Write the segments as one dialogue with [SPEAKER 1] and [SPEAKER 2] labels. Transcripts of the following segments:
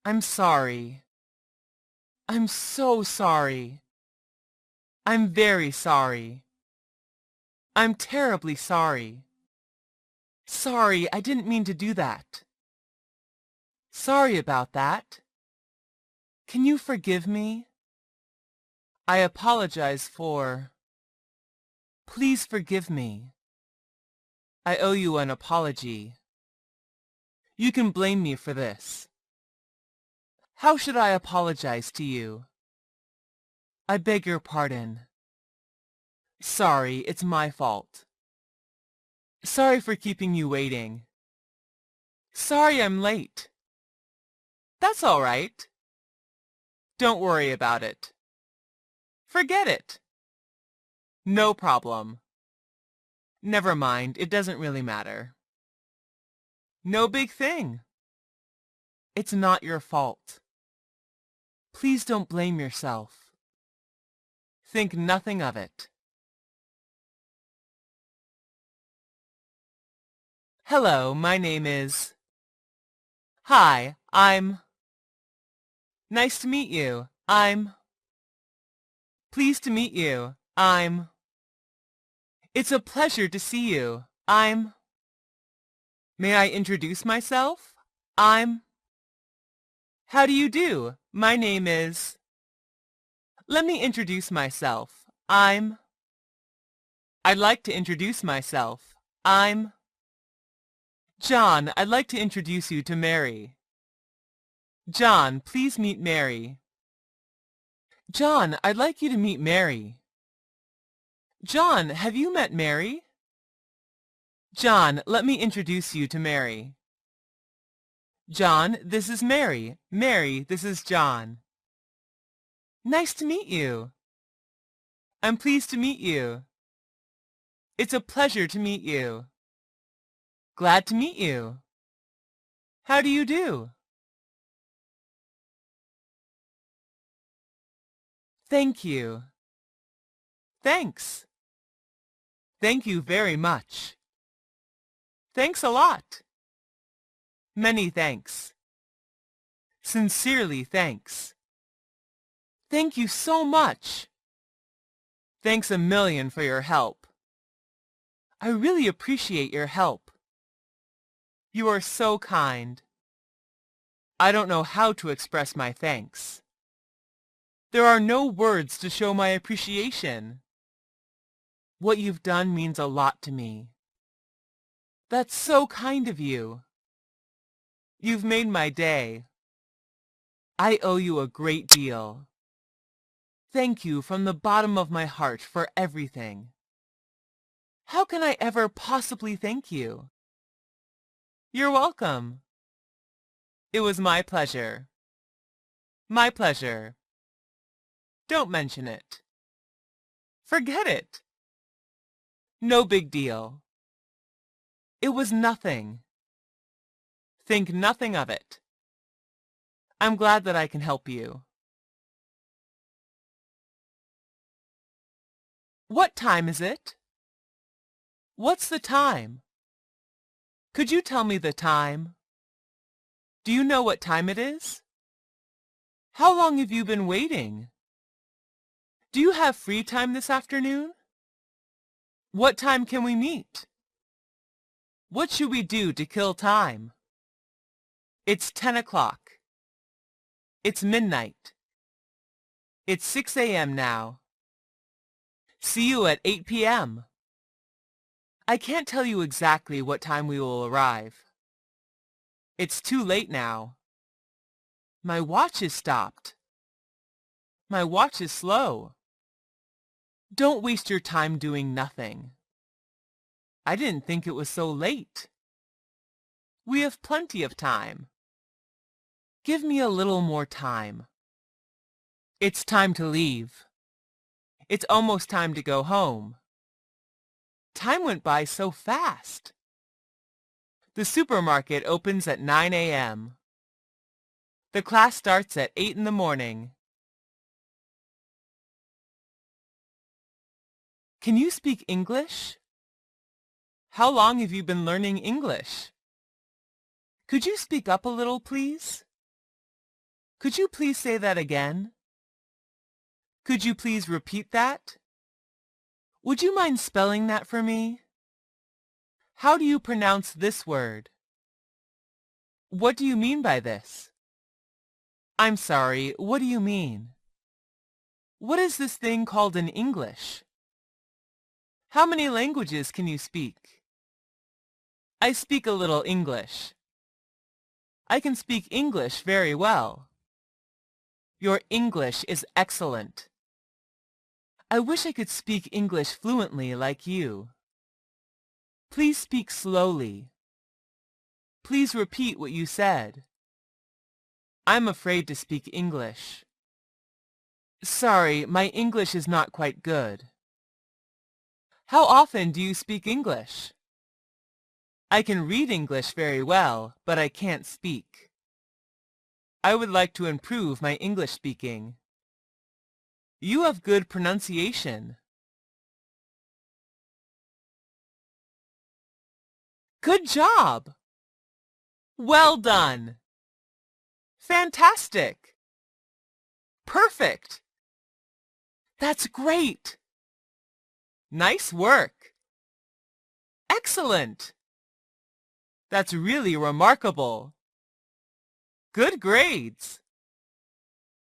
[SPEAKER 1] I'm sorry. I'm so sorry. I'm very sorry. I'm terribly sorry. Sorry, I didn't mean to do that. Sorry about that. Can you forgive me? I apologize for... Please forgive me. I owe you an apology. You can blame me for this. How should I apologize to you? I beg your pardon. Sorry, it's my fault. Sorry for keeping you waiting. Sorry I'm late. That's all right. Don't worry about it. Forget it. No problem. Never mind, it doesn't really matter. No big thing. It's not your fault. Please don't blame yourself. Think nothing of it. Hello, my name is... Hi, I'm... Nice to meet you. I'm... Pleased to meet you. I'm... It's a pleasure to see you. I'm... May I introduce myself? I'm... How do you do? My name is... Let me introduce myself. I'm... I'd like to introduce myself. I'm... John, I'd like to introduce you to Mary. John, please meet Mary. John, I'd like you to meet Mary. John, have you met Mary? John, let me introduce you to Mary. John, this is Mary. Mary, this is John. Nice to meet you. I'm pleased to meet you. It's a pleasure to meet you. Glad to meet you. How do you do? Thank you. Thanks. Thank you very much. Thanks a lot. Many thanks. Sincerely thanks. Thank you so much. Thanks a million for your help. I really appreciate your help. You are so kind. I don't know how to express my thanks. There are no words to show my appreciation. What you've done means a lot to me. That's so kind of you. You've made my day. I owe you a great deal. Thank you from the bottom of my heart for everything. How can I ever possibly thank you? You're welcome. It was my pleasure. My pleasure. Don't mention it. Forget it. No big deal. It was nothing. Think nothing of it. I'm glad that I can help you. What time is it? What's the time? Could you tell me the time? Do you know what time it is? How long have you been waiting? Do you have free time this afternoon? What time can we meet? What should we do to kill time? It's 10 o'clock. It's midnight. It's 6 a.m. now. See you at 8 p.m. I can't tell you exactly what time we will arrive. It's too late now. My watch is stopped. My watch is slow. Don't waste your time doing nothing. I didn't think it was so late. We have plenty of time. Give me a little more time. It's time to leave. It's almost time to go home. Time went by so fast. The supermarket opens at 9 a.m. The class starts at 8 in the morning. Can you speak English? How long have you been learning English? Could you speak up a little, please? Could you please say that again? Could you please repeat that? Would you mind spelling that for me? How do you pronounce this word? What do you mean by this? I'm sorry, what do you mean? What is this thing called in English? How many languages can you speak? I speak a little English. I can speak English very well. Your English is excellent. I wish I could speak English fluently like you. Please speak slowly. Please repeat what you said. I'm afraid to speak English. Sorry, my English is not quite good. How often do you speak English? I can read English very well, but I can't speak. I would like to improve my English speaking. You have good pronunciation. Good job! Well done! Fantastic! Perfect! That's great! Nice work! Excellent! That's really remarkable! Good grades!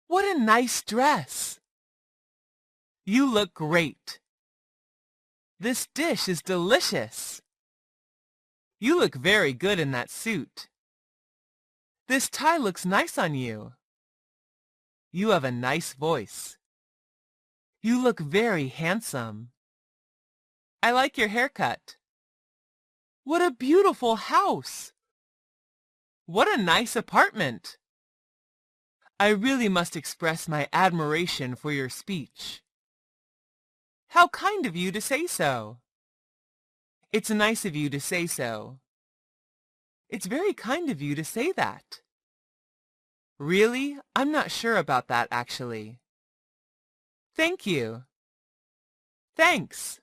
[SPEAKER 1] What a nice dress! You look great! This dish is delicious! You look very good in that suit. This tie looks nice on you. You have a nice voice. You look very handsome. I like your haircut. What a beautiful house! What a nice apartment! I really must express my admiration for your speech. How kind of you to say so. It's nice of you to say so. It's very kind of you to say that. Really? I'm not sure about that, actually. Thank you. Thanks.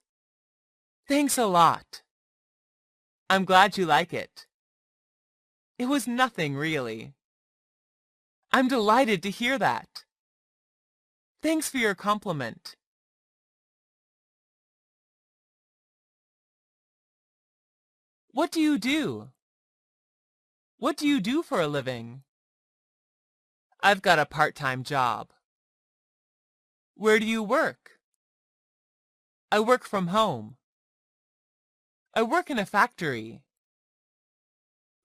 [SPEAKER 1] Thanks a lot. I'm glad you like it. It was nothing, really. I'm delighted to hear that. Thanks for your compliment. What do you do? What do you do for a living? I've got a part-time job. Where do you work? I work from home. I work in a factory.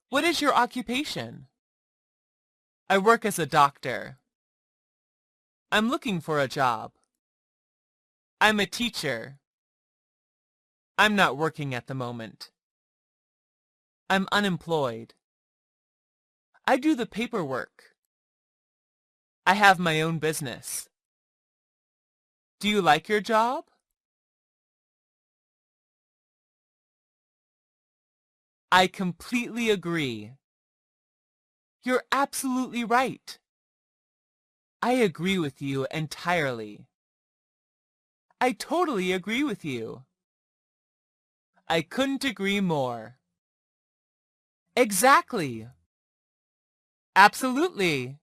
[SPEAKER 1] What is your occupation? I work as a doctor. I'm looking for a job. I'm a teacher. I'm not working at the moment. I'm unemployed. I do the paperwork. I have my own business. Do you like your job? I completely agree. You're absolutely right. I agree with you entirely. I totally agree with you. I couldn't agree more. Exactly. Absolutely.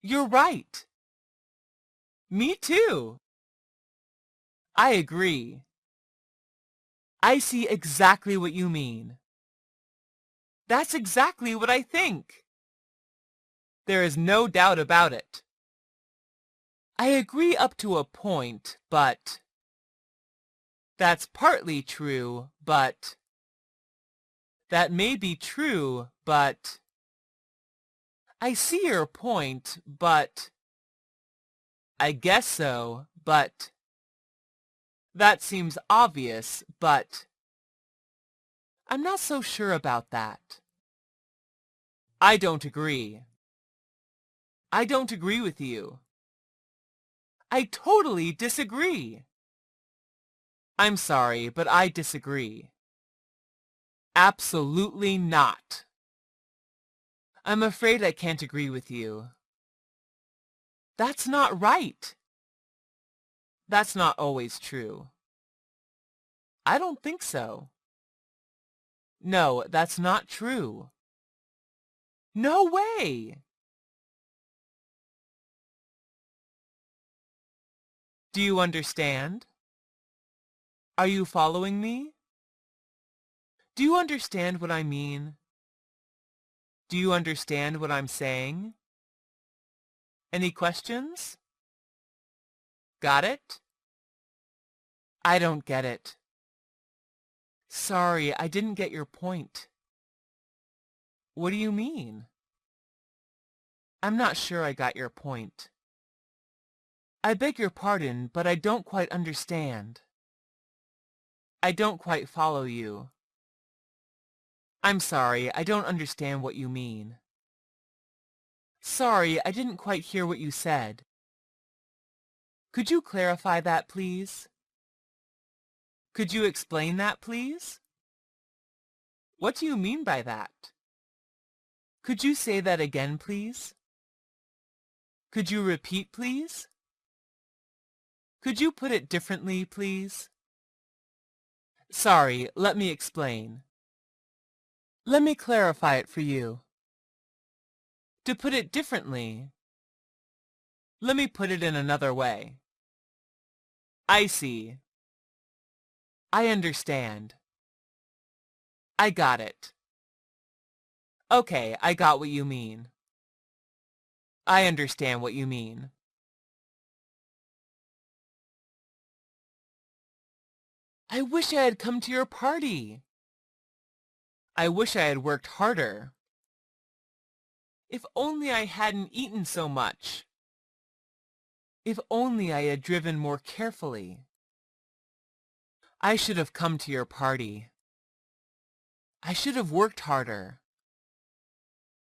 [SPEAKER 1] You're right. Me too. I agree. I see exactly what you mean. That's exactly what I think. There is no doubt about it. I agree up to a point, but... That's partly true, but... That may be true, but... I see your point, but... I guess so, but... That seems obvious, but... I'm not so sure about that. I don't agree. I don't agree with you. I totally disagree. I'm sorry, but I disagree. Absolutely not. I'm afraid I can't agree with you. That's not right. That's not always true. I don't think so. No, that's not true. No way! Do you understand? Are you following me? Do you understand what I mean? Do you understand what I'm saying? Any questions? Got it? I don't get it. Sorry, I didn't get your point. What do you mean? I'm not sure I got your point. I beg your pardon, but I don't quite understand. I don't quite follow you. I'm sorry, I don't understand what you mean. Sorry, I didn't quite hear what you said. Could you clarify that, please? Could you explain that, please? What do you mean by that? Could you say that again, please? Could you repeat, please? Could you put it differently, please? Sorry, let me explain. Let me clarify it for you. To put it differently, let me put it in another way. I see. I understand. I got it. Okay, I got what you mean. I understand what you mean. I wish I had come to your party. I wish I had worked harder. If only I hadn't eaten so much. If only I had driven more carefully. I should have come to your party. I should have worked harder.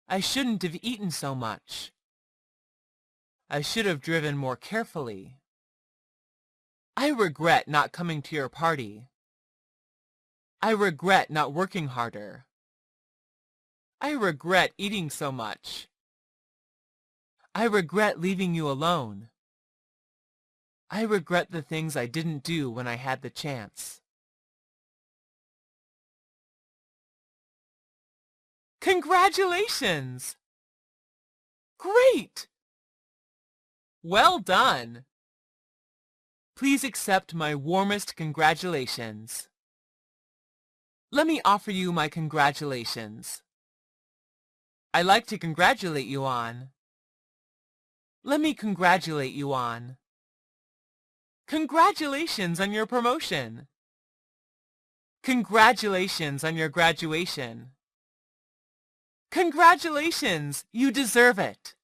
[SPEAKER 1] I shouldn't have eaten so much. I should have driven more carefully. I regret not coming to your party. I regret not working harder. I regret eating so much. I regret leaving you alone. I regret the things I didn't do when I had the chance. Congratulations! Great! Well done! Please accept my warmest congratulations. Let me offer you my congratulations. I'd like to congratulate you on. Let me congratulate you on. Congratulations on your promotion. Congratulations on your graduation. Congratulations, you deserve it.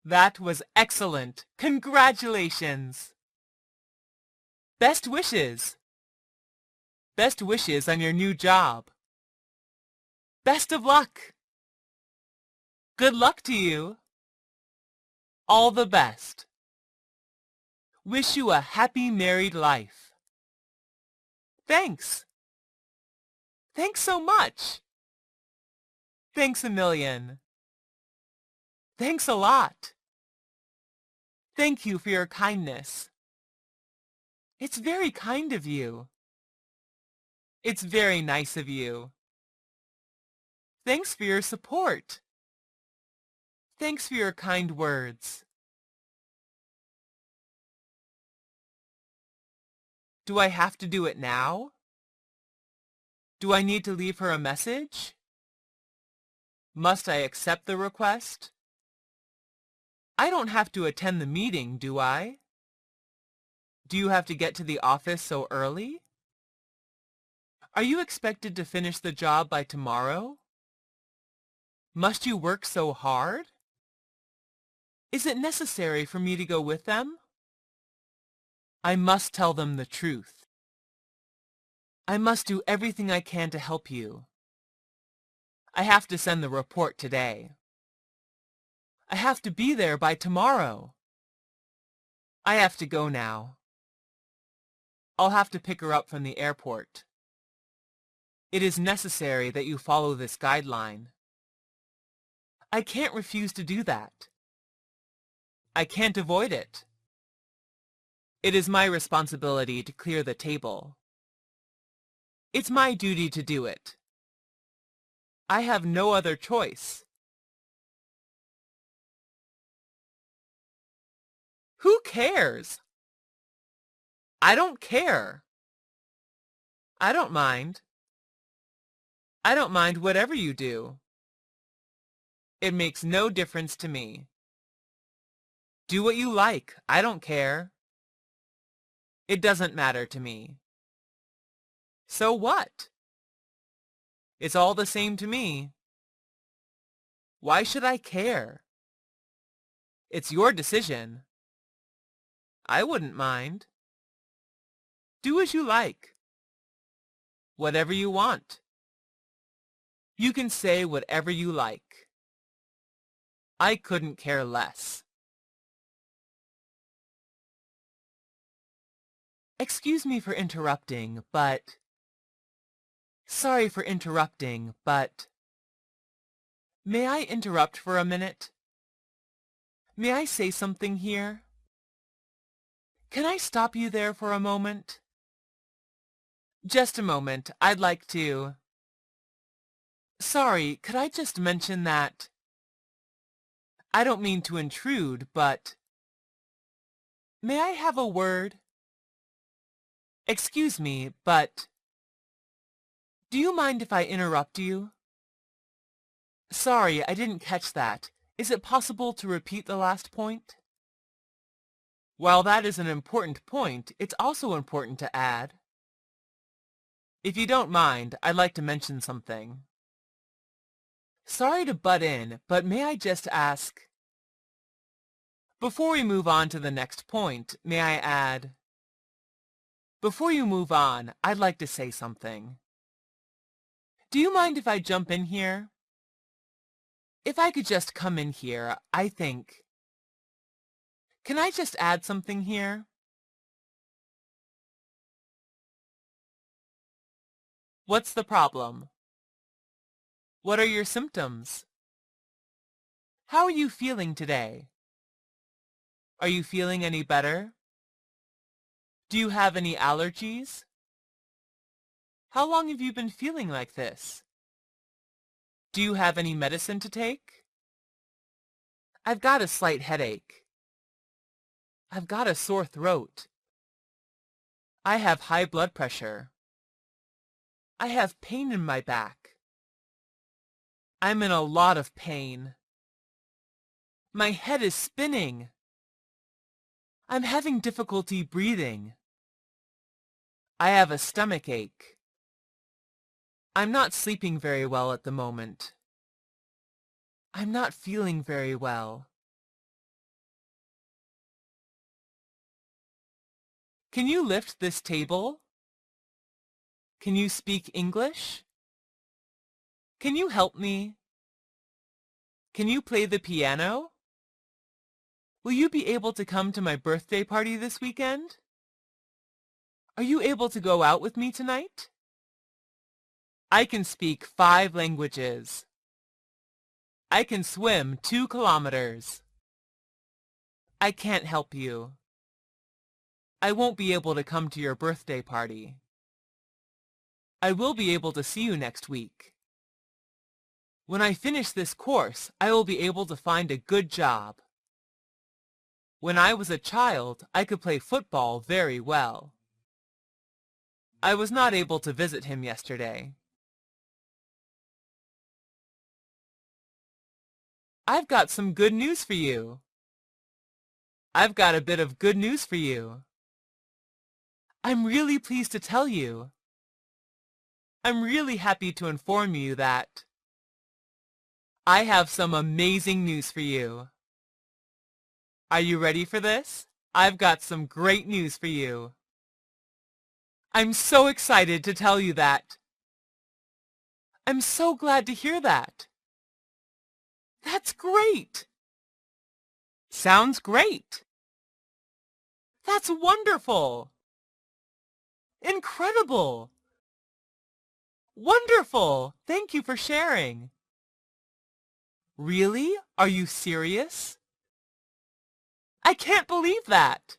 [SPEAKER 1] That was excellent. Congratulations. Best wishes. Best wishes on your new job. Best of luck. Good luck to you. All the best. Wish you a happy married life. Thanks. Thanks so much. Thanks a million. Thanks a lot. Thank you for your kindness. It's very kind of you. It's very nice of you. Thanks for your support. Thanks for your kind words. Do I have to do it now? Do I need to leave her a message? Must I accept the request? I don't have to attend the meeting, do I? Do you have to get to the office so early? Are you expected to finish the job by tomorrow? Must you work so hard? Is it necessary for me to go with them? I must tell them the truth. I must do everything I can to help you. I have to send the report today. I have to be there by tomorrow. I have to go now. I'll have to pick her up from the airport. It is necessary that you follow this guideline. I can't refuse to do that. I can't avoid it. It is my responsibility to clear the table. It's my duty to do it. I have no other choice. Who cares? I don't care. I don't mind. I don't mind whatever you do. It makes no difference to me. Do what you like. I don't care. It doesn't matter to me. So what? It's all the same to me. Why should I care? It's your decision. I wouldn't mind. Do as you like. Whatever you want. You can say whatever you like. I couldn't care less. Excuse me for interrupting, but... Sorry for interrupting, but... May I interrupt for a minute? May I say something here? Can I stop you there for a moment? Just a moment. I'd like to... Sorry, could I just mention that... I don't mean to intrude, but... May I have a word? Excuse me, but... Do you mind if I interrupt you? Sorry, I didn't catch that. Is it possible to repeat the last point? While that is an important point, it's also important to add. If you don't mind, I'd like to mention something. Sorry to butt in, but may I just ask... Before we move on to the next point, may I add... Before you move on, I'd like to say something. Do you mind if I jump in here? If I could just come in here, I think... Can I just add something here? What's the problem? What are your symptoms? How are you feeling today? Are you feeling any better? Do you have any allergies? How long have you been feeling like this? Do you have any medicine to take? I've got a slight headache. I've got a sore throat. I have high blood pressure. I have pain in my back. I'm in a lot of pain. My head is spinning. I'm having difficulty breathing. I have a stomach ache. I'm not sleeping very well at the moment. I'm not feeling very well. Can you lift this table? Can you speak English? Can you help me? Can you play the piano? Will you be able to come to my birthday party this weekend? Are you able to go out with me tonight? I can speak 5 languages. I can swim 2 kilometers. I can't help you. I won't be able to come to your birthday party. I will be able to see you next week. When I finish this course, I will be able to find a good job. When I was a child, I could play football very well. I was not able to visit him yesterday. I've got some good news for you. I've got a bit of good news for you. I'm really pleased to tell you. I'm really happy to inform you that I have some amazing news for you. Are you ready for this? I've got some great news for you. I'm so excited to tell you that. I'm so glad to hear that. That's great. Sounds great. That's wonderful. Incredible. Wonderful. Thank you for sharing. Really? Are you serious? I can't believe that.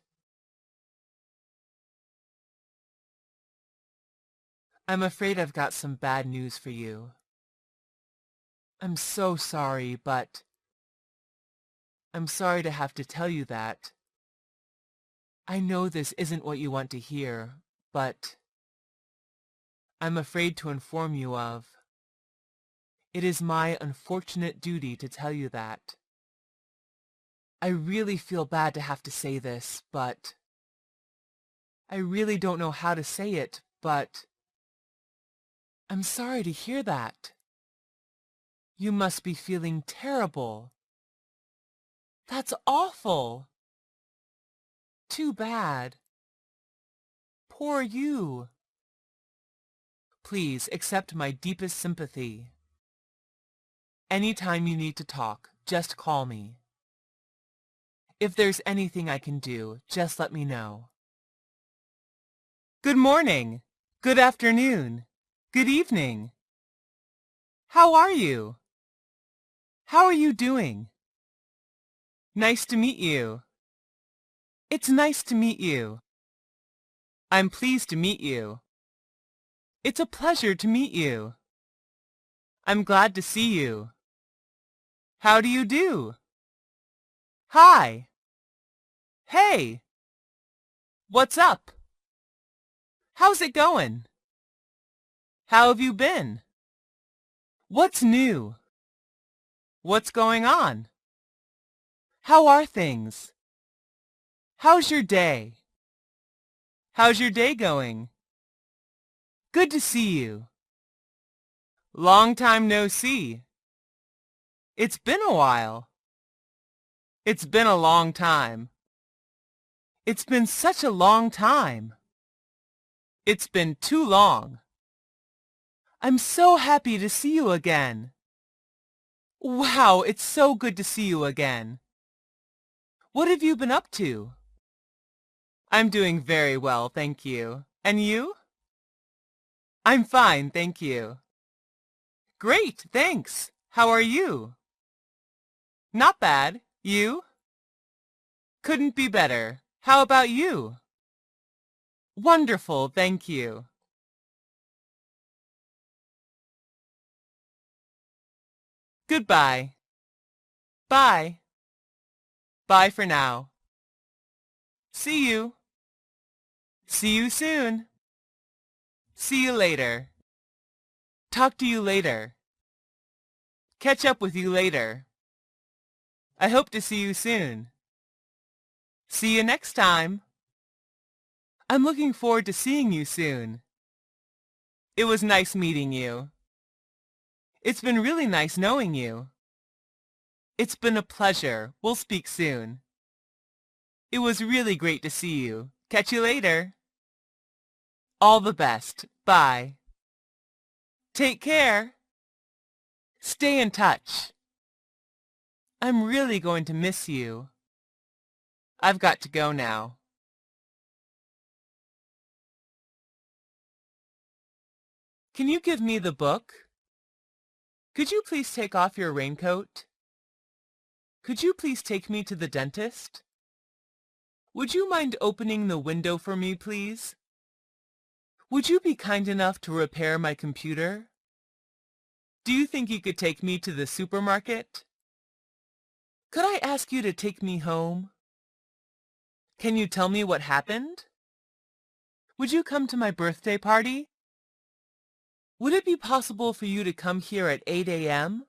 [SPEAKER 1] I'm afraid I've got some bad news for you. I'm so sorry, but I'm sorry to have to tell you that. I know this isn't what you want to hear, but I'm afraid to inform you of. It is my unfortunate duty to tell you that. I really feel bad to have to say this, but I really don't know how to say it, but I'm sorry to hear that. You must be feeling terrible. That's awful. Too bad. Poor you. Please accept my deepest sympathy. Anytime you need to talk, just call me. If there's anything I can do, just let me know. Good morning. Good afternoon. Good evening. How are you? How are you doing? Nice to meet you. It's nice to meet you. I'm pleased to meet you. It's a pleasure to meet you. I'm glad to see you. How do you do? Hi. Hey. What's up? How's it going? How have you been? What's new? What's going on? How are things? How's your day? How's your day going? Good to see you. Long time no see. It's been a while. It's been a long time. It's been such a long time. It's been too long. I'm so happy to see you again. Wow, it's so good to see you again. What have you been up to? I'm doing very well, thank you. And you? I'm fine, thank you. Great, thanks. How are you? Not bad. You? Couldn't be better. How about you? Wonderful, thank you. Goodbye. Bye. Bye for now. See you. See you soon. See you later. Talk to you later. Catch up with you later. I hope to see you soon. See you next time. I'm looking forward to seeing you soon. It was nice meeting you. It's been really nice knowing you. It's been a pleasure. We'll speak soon. It was really great to see you. Catch you later. All the best. Bye. Take care. Stay in touch. I'm really going to miss you. I've got to go now. Can you give me the book? Could you please take off your raincoat? Could you please take me to the dentist? Would you mind opening the window for me, please? Would you be kind enough to repair my computer? Do you think you could take me to the supermarket? Could I ask you to take me home? Can you tell me what happened? Would you come to my birthday party? Would it be possible for you to come here at 8 a.m.?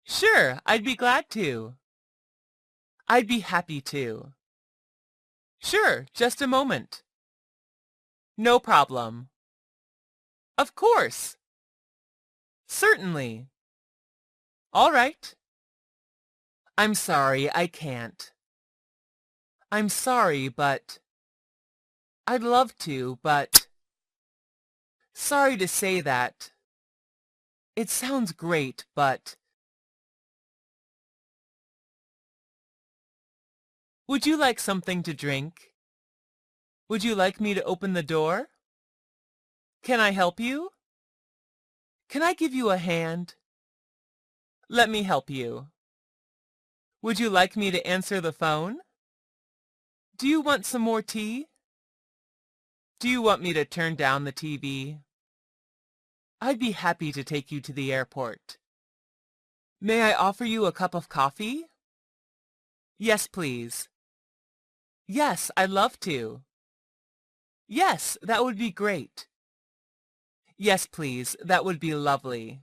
[SPEAKER 1] Sure, I'd be glad to. I'd be happy to. Sure, just a moment. No problem. Of course. Certainly. All right. I'm sorry, I can't. I'm sorry, but... I'd love to, but... Sorry to say that. It sounds great, but... Would you like something to drink? Would you like me to open the door? Can I help you? Can I give you a hand? Let me help you. Would you like me to answer the phone? Do you want some more tea? Do you want me to turn down the TV? I'd be happy to take you to the airport. May I offer you a cup of coffee? Yes, please. Yes, I'd love to. Yes, that would be great. Yes, please, that would be lovely.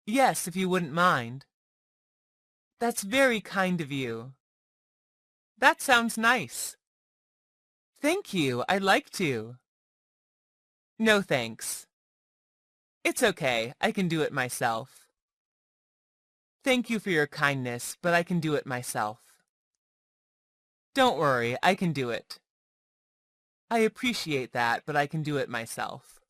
[SPEAKER 1] Yes, if you wouldn't mind. That's very kind of you. That sounds nice. Thank you, I'd like to. No thanks. It's okay, I can do it myself. Thank you for your kindness, but I can do it myself. Don't worry, I can do it. I appreciate that, but I can do it myself.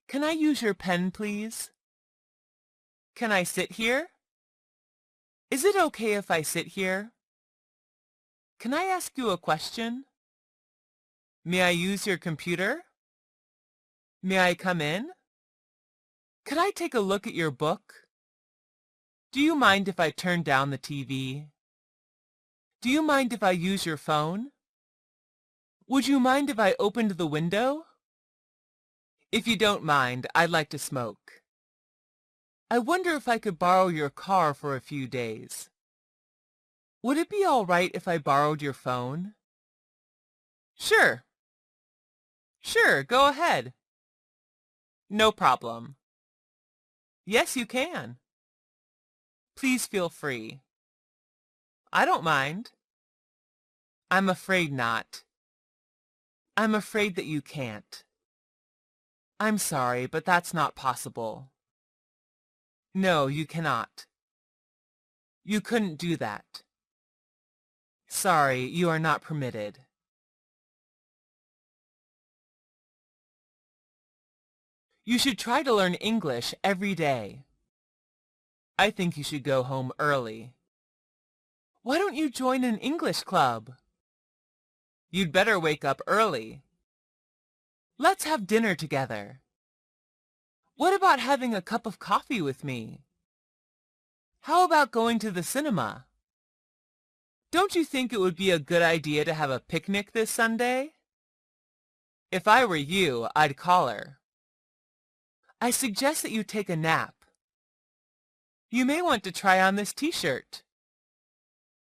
[SPEAKER 1] Can I use your pen, please? Can I sit here? Is it okay if I sit here? Can I ask you a question? May I use your computer? May I come in? Could I take a look at your book? Do you mind if I turn down the TV? Do you mind if I use your phone? Would you mind if I opened the window? If you don't mind, I'd like to smoke. I wonder if I could borrow your car for a few days. Would it be all right if I borrowed your phone? Sure. Sure, go ahead. No problem. Yes, you can. Please feel free. I don't mind. I'm afraid not. I'm afraid that you can't. I'm sorry, but that's not possible. No, you cannot. You couldn't do that. Sorry, you are not permitted. You should try to learn English every day. I think you should go home early. Why don't you join an English club? You'd better wake up early. Let's have dinner together. What about having a cup of coffee with me? How about going to the cinema? Don't you think it would be a good idea to have a picnic this Sunday? If I were you, I'd call her. I suggest that you take a nap. You may want to try on this t-shirt.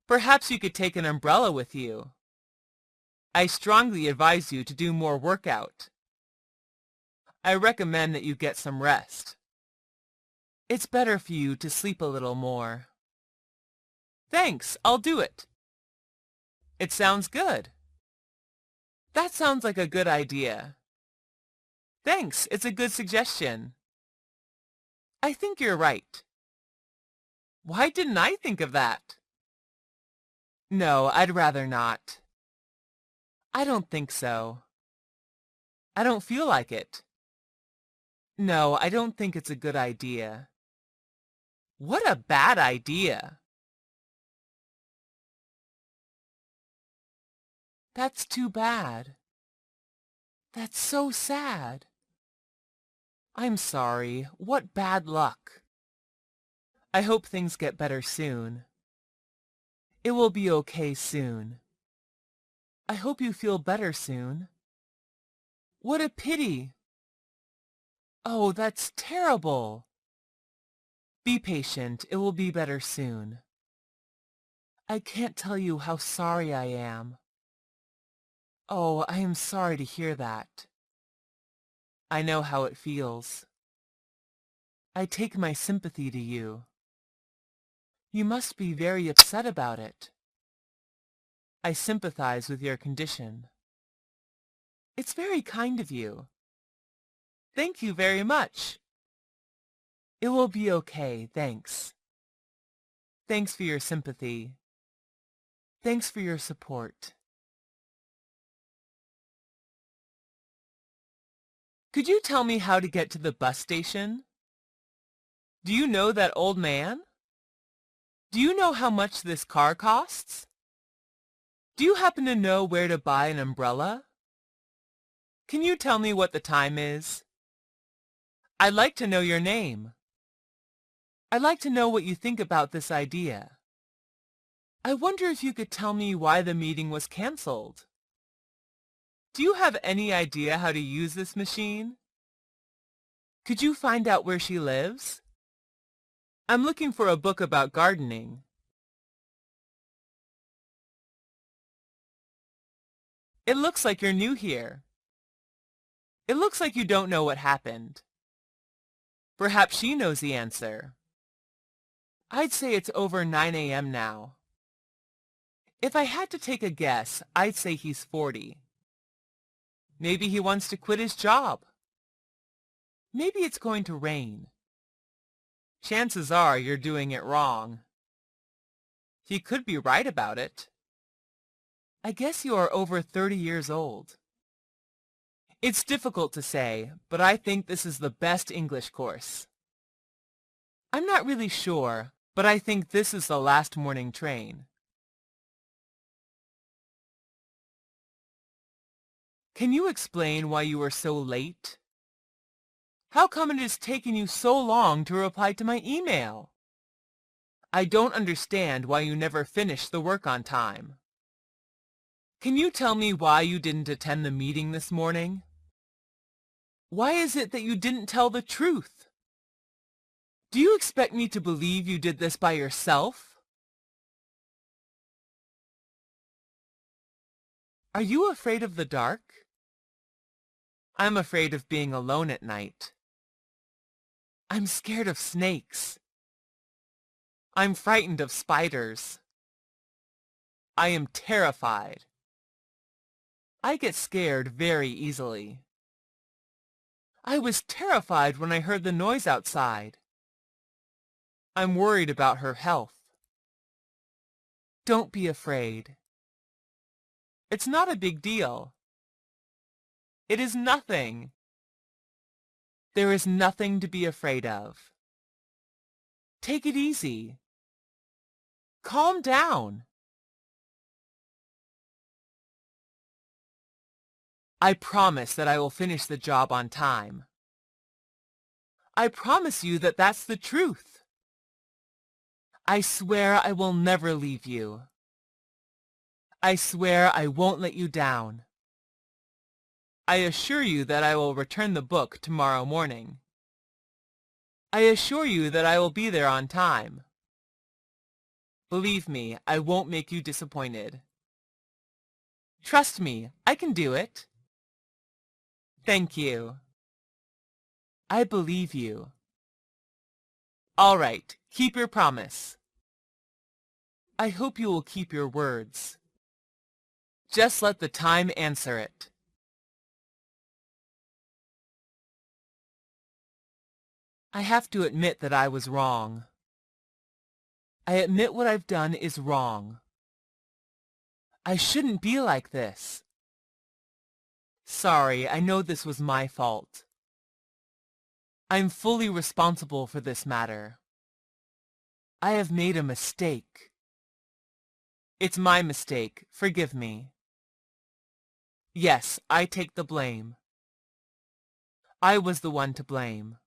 [SPEAKER 1] Perhaps you could take an umbrella with you. I strongly advise you to do more workout. I recommend that you get some rest. It's better for you to sleep a little more. Thanks, I'll do it. It sounds good. That sounds like a good idea. Thanks, it's a good suggestion. I think you're right. Why didn't I think of that? No, I'd rather not. I don't think so. I don't feel like it. No, I don't think it's a good idea. What a bad idea! That's too bad. That's so sad. I'm sorry. What bad luck. I hope things get better soon. It will be okay soon. I hope you feel better soon. What a pity. Oh, that's terrible. Be patient. It will be better soon. I can't tell you how sorry I am. Oh, I am sorry to hear that. I know how it feels. I take my sympathy to you. You must be very upset about it. I sympathize with your condition. It's very kind of you. Thank you very much. It will be okay, thanks. Thanks for your sympathy. Thanks for your support. Could you tell me how to get to the bus station? Do you know that old man? Do you know how much this car costs? Do you happen to know where to buy an umbrella? Can you tell me what the time is? I'd like to know your name. I'd like to know what you think about this idea. I wonder if you could tell me why the meeting was canceled. Do you have any idea how to use this machine? Could you find out where she lives? I'm looking for a book about gardening. It looks like you're new here. It looks like you don't know what happened. Perhaps she knows the answer. I'd say it's over 9 a.m. now. If I had to take a guess, I'd say he's 40. Maybe he wants to quit his job. Maybe it's going to rain. Chances are you're doing it wrong. He could be right about it. I guess you are over 30 years old. It's difficult to say, but I think this is the best English course. I'm not really sure, but I think this is the last morning train. Can you explain why you were so late? How come it has taken you so long to reply to my email? I don't understand why you never finish the work on time. Can you tell me why you didn't attend the meeting this morning? Why is it that you didn't tell the truth? Do you expect me to believe you did this by yourself? Are you afraid of the dark? I'm afraid of being alone at night. I'm scared of snakes. I'm frightened of spiders. I am terrified. I get scared very easily. I was terrified when I heard the noise outside. I'm worried about her health. Don't be afraid. It's not a big deal. It is nothing. There is nothing to be afraid of. Take it easy. Calm down. I promise that I will finish the job on time. I promise you that that's the truth. I swear I will never leave you. I swear I won't let you down. I assure you that I will return the book tomorrow morning. I assure you that I will be there on time. Believe me, I won't make you disappointed. Trust me, I can do it. Thank you. I believe you. All right, keep your promise. I hope you will keep your words. Just let the time answer it. I have to admit that I was wrong. I admit what I've done is wrong. I shouldn't be like this. Sorry, I know this was my fault. I'm fully responsible for this matter. I have made a mistake. It's my mistake. Forgive me. Yes, I take the blame. I was the one to blame.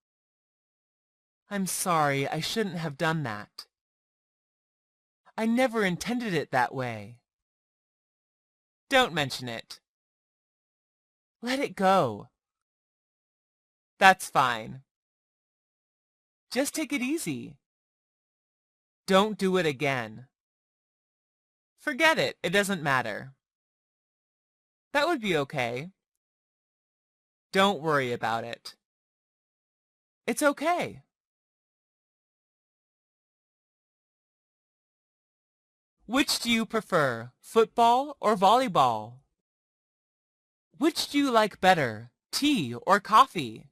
[SPEAKER 1] I'm sorry, I shouldn't have done that. I never intended it that way. Don't mention it. Let it go. That's fine. Just take it easy. Don't do it again. Forget it, it doesn't matter. That would be okay. Don't worry about it. It's okay. Which do you prefer, football or volleyball? Which do you like better, tea or coffee?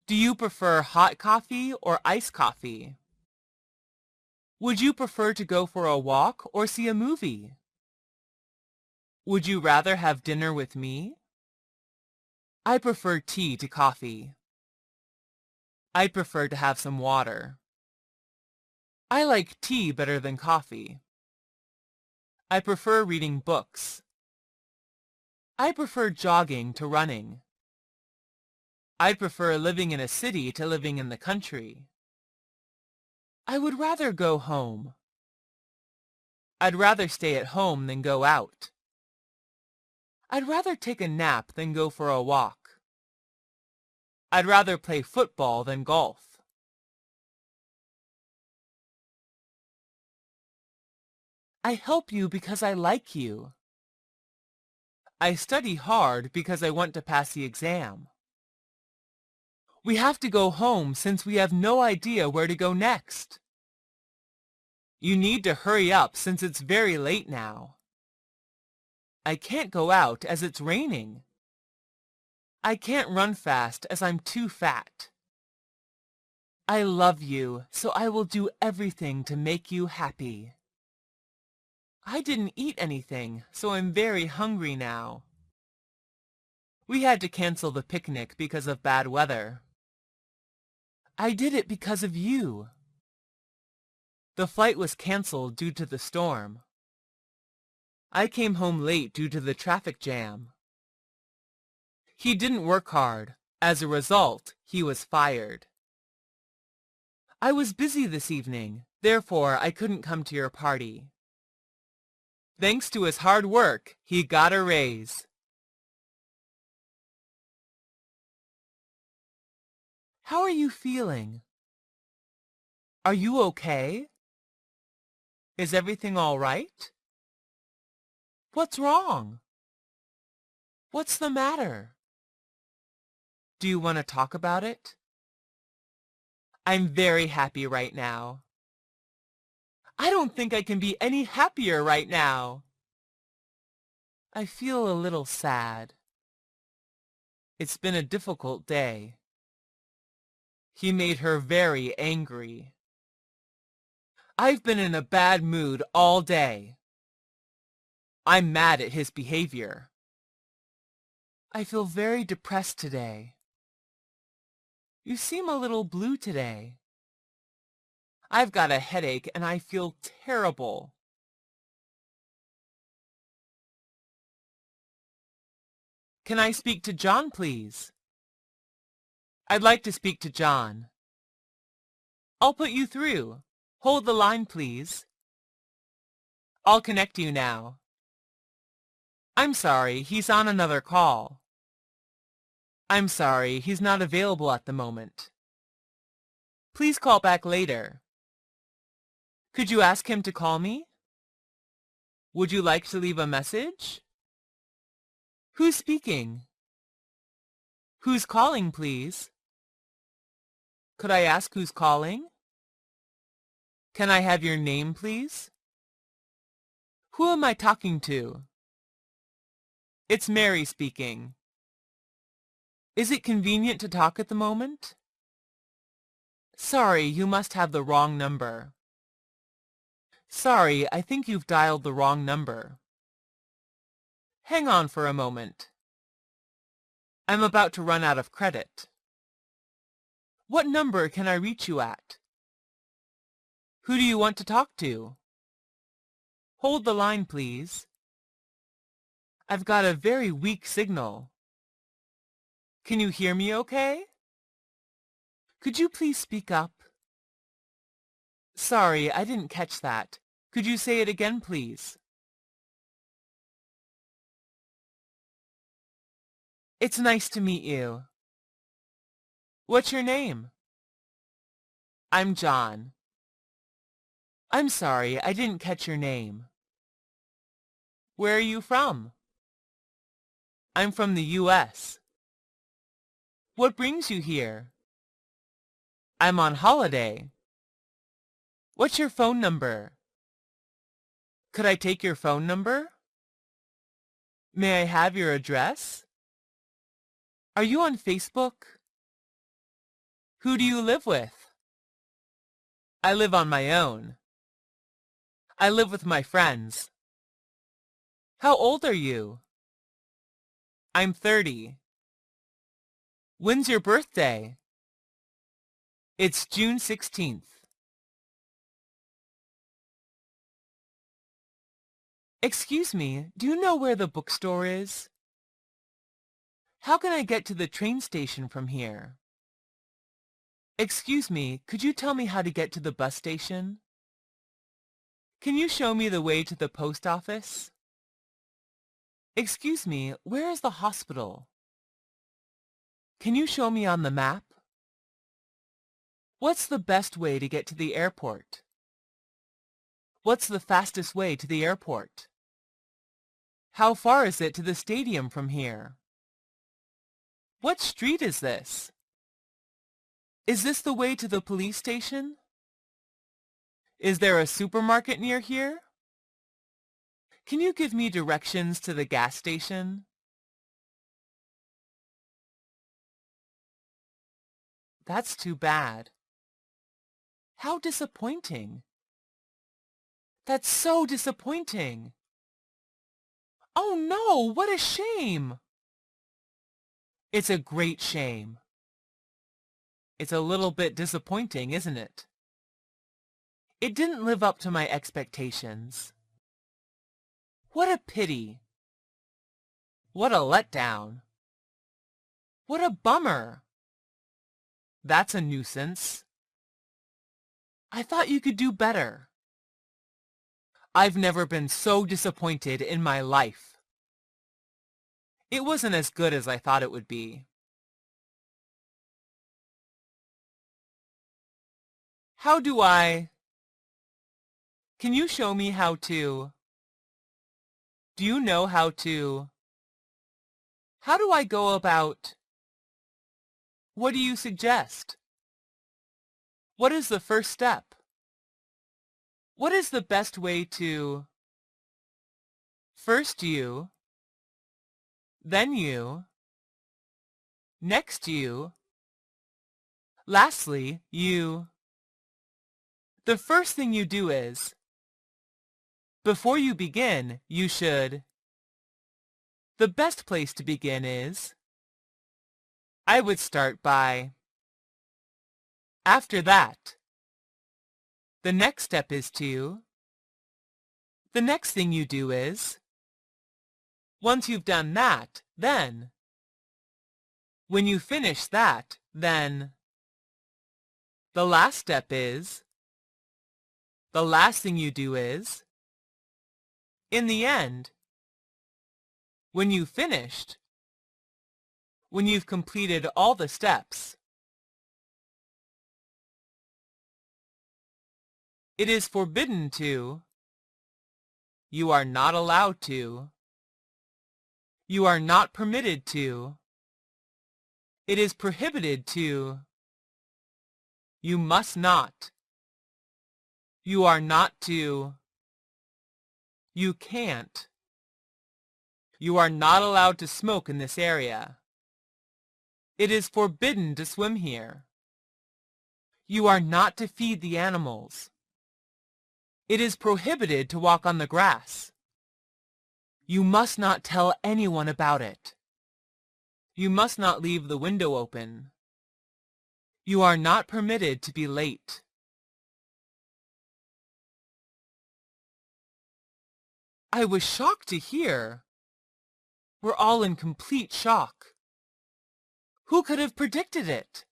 [SPEAKER 1] Do you prefer hot coffee or iced coffee? Would you prefer to go for a walk or see a movie? Would you rather have dinner with me? I prefer tea to coffee. I'd prefer to have some water. I like tea better than coffee. I prefer reading books. I prefer jogging to running. I'd prefer living in a city to living in the country. I would rather go home. I'd rather stay at home than go out. I'd rather take a nap than go for a walk. I'd rather play football than golf. I help you because I like you. I study hard because I want to pass the exam. We have to go home since we have no idea where to go next. You need to hurry up since it's very late now. I can't go out as it's raining. I can't run fast as I'm too fat. I love you, so I will do everything to make you happy. I didn't eat anything, so I'm very hungry now. We had to cancel the picnic because of bad weather. I did it because of you. The flight was canceled due to the storm. I came home late due to the traffic jam. He didn't work hard. As a result, he was fired. I was busy this evening, therefore I couldn't come to your party. Thanks to his hard work, he got a raise. How are you feeling? Are you okay? Is everything all right? What's wrong? What's the matter? Do you want to talk about it? I'm very happy right now. I don't think I can be any happier right now. I feel a little sad. It's been a difficult day. He made her very angry. I've been in a bad mood all day. I'm mad at his behavior. I feel very depressed today. You seem a little blue today. I've got a headache and I feel terrible. Can I speak to John, please? I'd like to speak to John. I'll put you through. Hold the line, please. I'll connect you now. I'm sorry, he's on another call. I'm sorry, he's not available at the moment. Please call back later. Could you ask him to call me? Would you like to leave a message? Who's speaking? Who's calling, please? Could I ask who's calling? Can I have your name, please? Who am I talking to? It's Mary speaking. Is it convenient to talk at the moment? Sorry, you must have the wrong number. Sorry, I think you've dialed the wrong number. Hang on for a moment. I'm about to run out of credit. What number can I reach you at? Who do you want to talk to? Hold the line, please. I've got a very weak signal. Can you hear me okay? Could you please speak up? Sorry, I didn't catch that. Could you say it again, please? It's nice to meet you. What's your name? I'm John. I'm sorry, I didn't catch your name. Where are you from? I'm from the U.S. What brings you here? I'm on holiday. What's your phone number? Could I take your phone number? May I have your address? Are you on Facebook? Who do you live with? I live on my own. I live with my friends. How old are you? I'm 30. When's your birthday? It's June 16th. Excuse me, do you know where the bookstore is? How can I get to the train station from here? Excuse me, could you tell me how to get to the bus station? Can you show me the way to the post office? Excuse me, where is the hospital? Can you show me on the map? What's the best way to get to the airport? What's the fastest way to the airport? How far is it to the stadium from here? What street is this? Is this the way to the police station? Is there a supermarket near here? Can you give me directions to the gas station? That's too bad. How disappointing. That's so disappointing. Oh no, what a shame. It's a great shame. It's a little bit disappointing, isn't it? It didn't live up to my expectations. What a pity. What a letdown. What a bummer. That's a nuisance. I thought you could do better. I've never been so disappointed in my life. It wasn't as good as I thought it would be. How do I... Can you show me how to... Do you know how to... How do I go about... What do you suggest? What is the first step? What is the best way to... First you, then you, next you, lastly you... The first thing you do is, before you begin, you should... The best place to begin is... I would start by... After that, the next step is to... The next thing you do is... Once you've done that, then... When you finish that, then... The last step is... The last thing you do is... In the end... When you've finished... When you've completed all the steps... It is forbidden to... You are not allowed to... You are not permitted to... It is prohibited to... You must not... You are not to... You can't... You are not allowed to smoke in this area. It is forbidden to swim here. You are not to feed the animals. It is prohibited to walk on the grass. You must not tell anyone about it. You must not leave the window open. You are not permitted to be late. I was shocked to hear. We're all in complete shock. Who could have predicted it?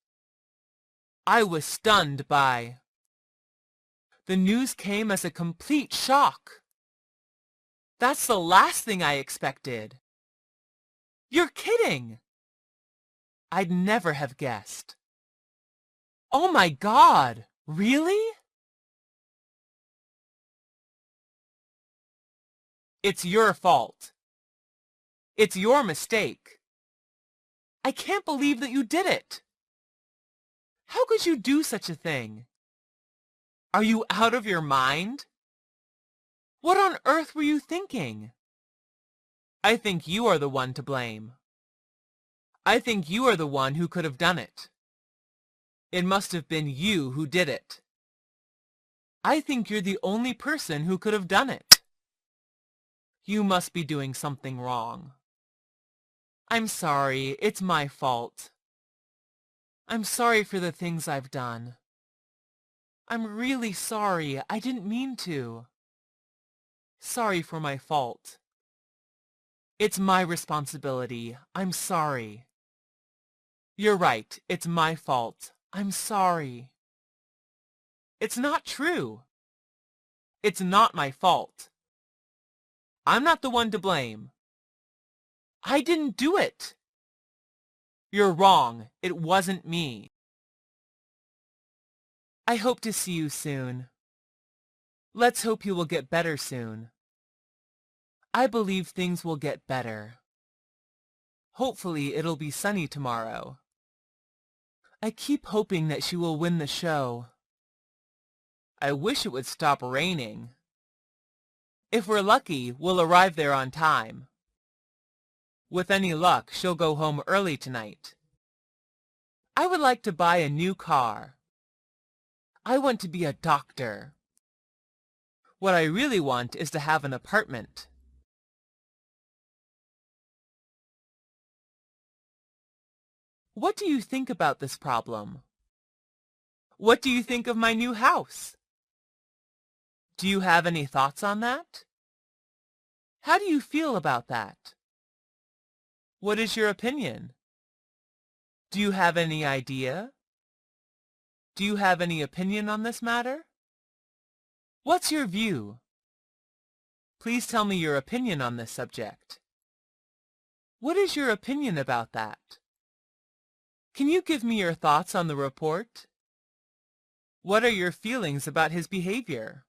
[SPEAKER 1] I was stunned by... The news came as a complete shock. That's the last thing I expected. You're kidding! I'd never have guessed. Oh my God! Really? It's your fault. It's your mistake. I can't believe that you did it. How could you do such a thing? Are you out of your mind? What on earth were you thinking? I think you are the one to blame. I think you are the one who could have done it. It must have been you who did it. I think you're the only person who could have done it. You must be doing something wrong. I'm sorry, it's my fault. I'm sorry for the things I've done. I'm really sorry, I didn't mean to. Sorry for my fault. It's my responsibility, I'm sorry. You're right, it's my fault. I'm sorry. It's not true. It's not my fault. I'm not the one to blame. I didn't do it. You're wrong. It wasn't me. I hope to see you soon. Let's hope you will get better soon. I believe things will get better. Hopefully it'll be sunny tomorrow. I keep hoping that she will win the show. I wish it would stop raining. If we're lucky, we'll arrive there on time. With any luck, she'll go home early tonight. I would like to buy a new car. I want to be a doctor. What I really want is to have an apartment. What do you think about this problem? What do you think of my new house? Do you have any thoughts on that? How do you feel about that? What is your opinion? Do you have any idea? Do you have any opinion on this matter? What's your view? Please tell me your opinion on this subject. What is your opinion about that? Can you give me your thoughts on the report? What are your feelings about his behavior?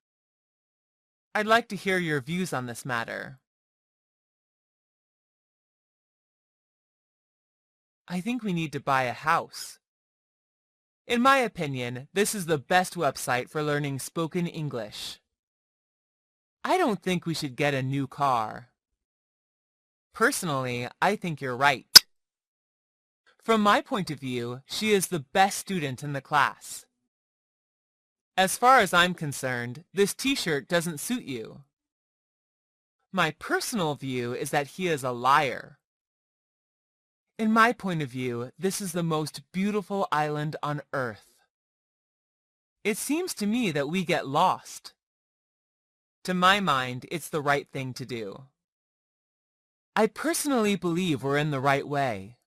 [SPEAKER 1] I'd like to hear your views on this matter. I think we need to buy a house. In my opinion, this is the best website for learning spoken English. I don't think we should get a new car. Personally, I think you're right. From my point of view, she is the best student in the class. As far as I'm concerned, this t-shirt doesn't suit you. My personal view is that he is a liar. In my point of view, this is the most beautiful island on Earth. It seems to me that we get lost. To my mind, it's the right thing to do. I personally believe we're in the right way.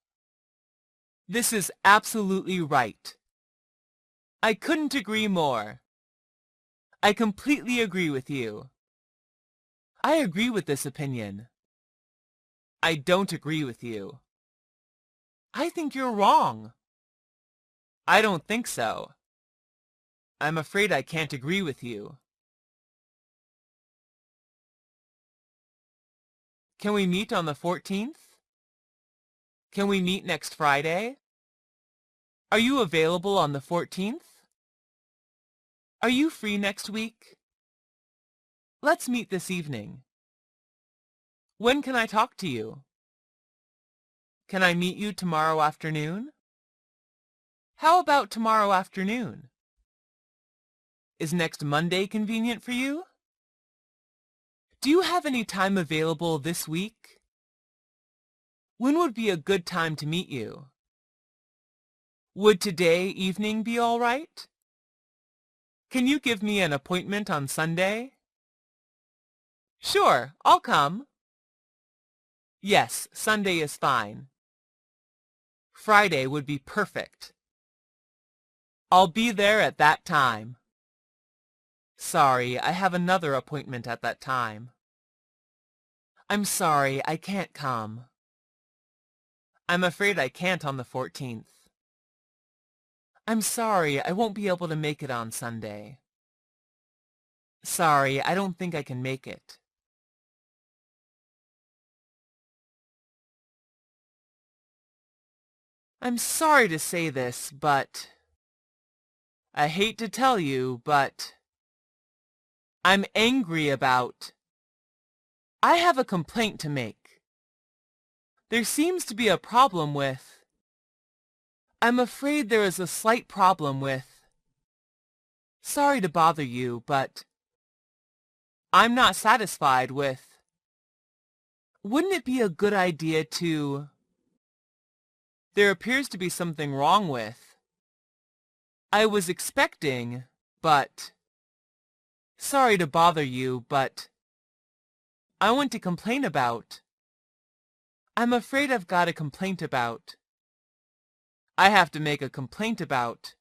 [SPEAKER 1] This is absolutely right. I couldn't agree more. I completely agree with you. I agree with this opinion. I don't agree with you. I think you're wrong. I don't think so. I'm afraid I can't agree with you. Can we meet on the 14th? Can we meet next Friday? Are you available on the 14th? Are you free next week? Let's meet this evening. When can I talk to you? Can I meet you tomorrow afternoon? How about tomorrow afternoon? Is next Monday convenient for you? Do you have any time available this week? When would be a good time to meet you? Would today evening be all right? Can you give me an appointment on Sunday? Sure, I'll come. Yes, Sunday is fine. Friday would be perfect. I'll be there at that time. Sorry, I have another appointment at that time. I'm sorry, I can't come. I'm afraid I can't on the 14th. I'm sorry, I won't be able to make it on Sunday. Sorry, I don't think I can make it. I'm sorry to say this, but I hate to tell you, but I'm angry about... I have a complaint to make. There seems to be a problem with... I'm afraid there is a slight problem with... Sorry to bother you, but I'm not satisfied with... Wouldn't it be a good idea to... There appears to be something wrong with... I was expecting, but... Sorry to bother you, but... I want to complain about... I'm afraid I've got a complaint about... I have to make a complaint about...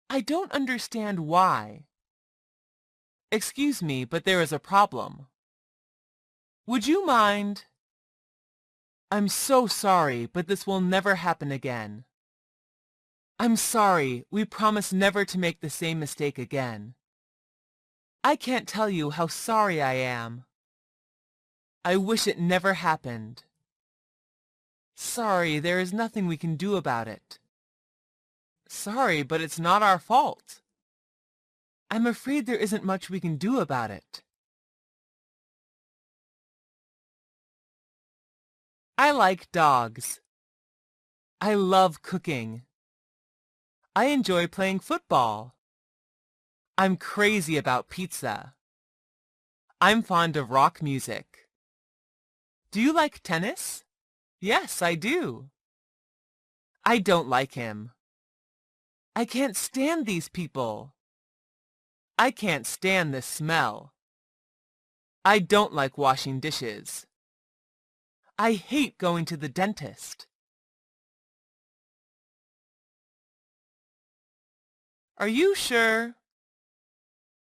[SPEAKER 1] I don't understand why. Excuse me, but there is a problem. Would you mind... I'm so sorry, but this will never happen again. I'm sorry, we promise never to make the same mistake again. I can't tell you how sorry I am. I wish it never happened. Sorry, there is nothing we can do about it. Sorry, but it's not our fault. I'm afraid there isn't much we can do about it. I like dogs. I love cooking. I enjoy playing football. I'm crazy about pizza. I'm fond of rock music. Do you like tennis? Yes, I do. I don't like him. I can't stand these people. I can't stand this smell. I don't like washing dishes. I hate going to the dentist. Are you sure?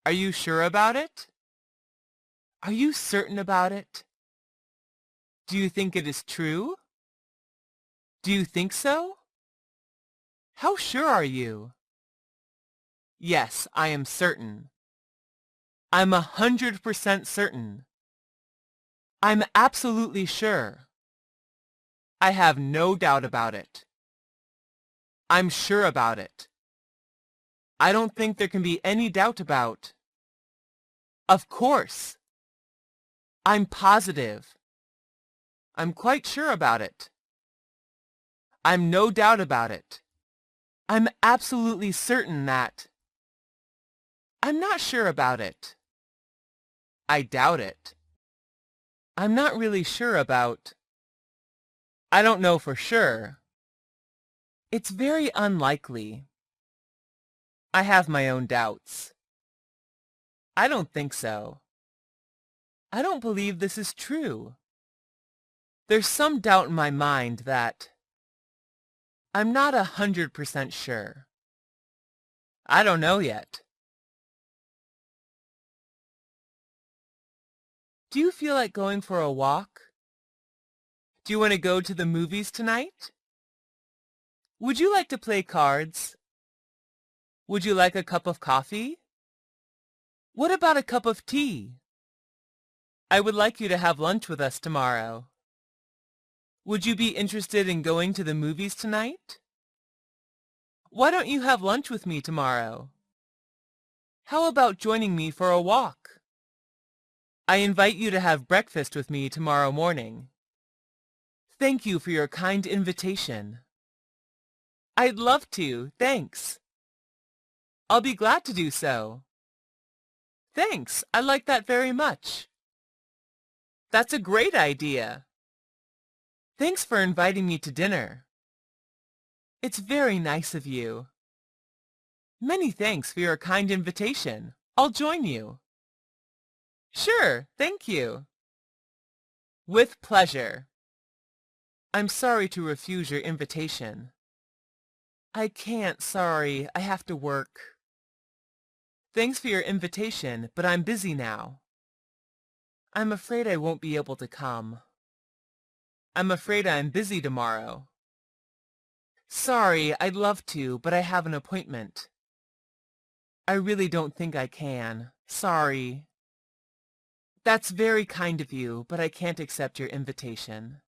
[SPEAKER 1] Are you sure about it? Are you certain about it? Do you think it is true? Do you think so? How sure are you? Yes, I am certain. I'm 100% certain. I'm absolutely sure. I have no doubt about it. I'm sure about it. I don't think there can be any doubt about. Of course. I'm positive. I'm quite sure about it. I'm no doubt about it. I'm absolutely certain that. I'm not sure about it. I doubt it. I'm not really sure about. I don't know for sure. It's very unlikely. I have my own doubts. I don't think so. I don't believe this is true. There's some doubt in my mind that. I'm not 100% sure. I don't know yet. Do you feel like going for a walk? Do you want to go to the movies tonight? Would you like to play cards? Would you like a cup of coffee? What about a cup of tea? I would like you to have lunch with us tomorrow. Would you be interested in going to the movies tonight? Why don't you have lunch with me tomorrow? How about joining me for a walk? I invite you to have breakfast with me tomorrow morning. Thank you for your kind invitation. I'd love to, thanks. I'll be glad to do so. Thanks, I like that very much. That's a great idea. Thanks for inviting me to dinner. It's very nice of you. Many thanks for your kind invitation. I'll join you. Sure, thank you. With pleasure. I'm sorry to refuse your invitation. I can't, sorry, I have to work. Thanks for your invitation, but I'm busy now. I'm afraid I won't be able to come. I'm afraid I'm busy tomorrow. Sorry, I'd love to, but I have an appointment. I really don't think I can. Sorry. That's very kind of you, but I can't accept your invitation.